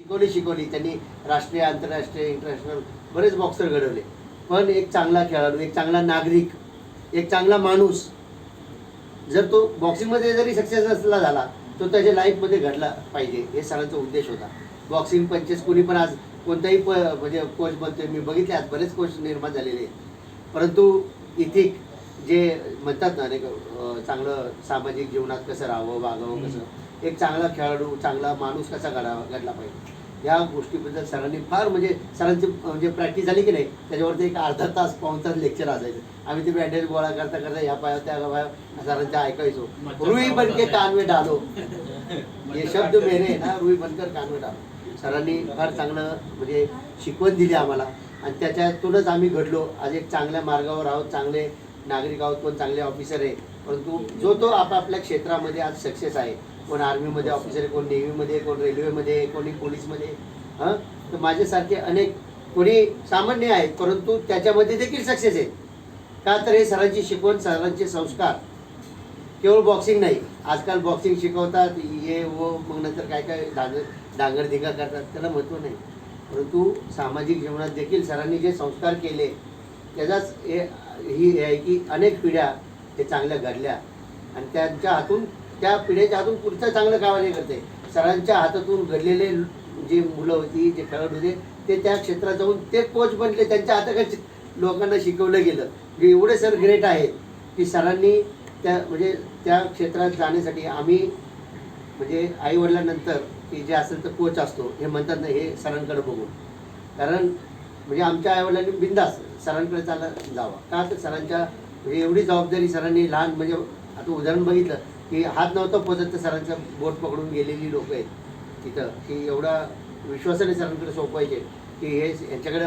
शिकवली त्यांनी राष्ट्रीय आंतरराष्ट्रीय इंटरनॅशनल बरेच बॉक्सर घडवले. पण एक चांगला खेळाडू, एक चांगला नागरिक, एक चांगला माणूस जर तो बॉक्सिंगमध्ये जरी सक्सेस नसला झाला तो त्याच्या लाईफमध्ये घडला पाहिजे, हे सरांचा उद्देश होता. बॉक्सिंग पंचेस कोणी पण आज कोणताही म्हणजे कोच बनतोय, मी बघितले आज बरेच कोच निर्माण झालेले आहेत. परंतु इथिक जे म्हणतात ना, चांगलं सामाजिक जीवनात कसं राहावं, वागावं कसं, एक चांगला खेळाडू, चांगला माणूस कसा घडला पाहिजे, या गोष्टीबद्दल सरांनी फार म्हणजे सरांची म्हणजे प्रॅक्टिस झाली की नाही त्याच्यावरती एक अर्धा तास पाऊण तास लेक्चर असायचं. आम्ही ते बँडेज गोळा करता करता ह्या पाया त्या पाया सरांच्या ऐकायचो. रुई बनके कानवे डालो, हे शब्द मेरे ना, रुई बनकर कानवे डालो. सरांनी फार चांगलं म्हणजे शिकवण दिली आम्हाला आणि त्याच्यातूनच आम्ही घडलो. आज एक चांगल्या मार्गावर आहोत, चांगले नागरिक आहोत, कोण चांगले ऑफिसर आहे. परंतु जो तो आपापल्या क्षेत्रामध्ये आज सक्सेस आहे. कोण आर्मीमध्ये ऑफिसर आहे, कोण नेव्हीमध्ये, कोण रेल्वेमध्ये, कोणी पोलीसमध्ये. तर माझ्यासारखे अनेक कोणी सामान्य आहेत परंतु त्याच्यामध्ये देखील सक्सेस आहेत. का तर हे सरांची शिकवण, सरांचे संस्कार. केवळ बॉक्सिंग नाही, आजकाल बॉक्सिंग शिकवतात हे व मग नंतर काय काय डांगरधिंगा करतात, त्याला महत्त्व नाही. परंतु सामाजिक जीवनात देखील सरांनी जे संस्कार केले त्याचाच ही आहे की अनेक पिढ्या हे चांगल्या घडल्या आणि त्यांच्या हातून, त्या पिढ्याच्या हातून पुढचं चांगलं कार्य करते. सरांच्या हातातून घडलेले जे मुलं होती, जे खेळाडू होते, ते त्या क्षेत्रात जाऊन ते कोच बनले. त्यांच्या हाताखाली लोकांना शिकवलं गेलं. एवढे सर ग्रेट आहेत की सरांनी त्या म्हणजे त्या क्षेत्रात जाण्यासाठी आम्ही म्हणजे आईवडिलांनंतर की जे असेल तर कोच असतो हे म्हणतात ना, हे सरांकडे बघून. कारण म्हणजे आमच्या आईवडिलांनी बिंदास सरांकडे जावं. का तर सरांच्या म्हणजे एवढी जबाबदारी सरांनी लहान म्हणजे आता उदाहरण बघितलं की हात नव्हता पोचत तर सरांचं बोट पकडून गेलेली लोक आहेत तिथं, की एवढा विश्वासाने सरांकडे सोपवायचे की हे यांच्याकडे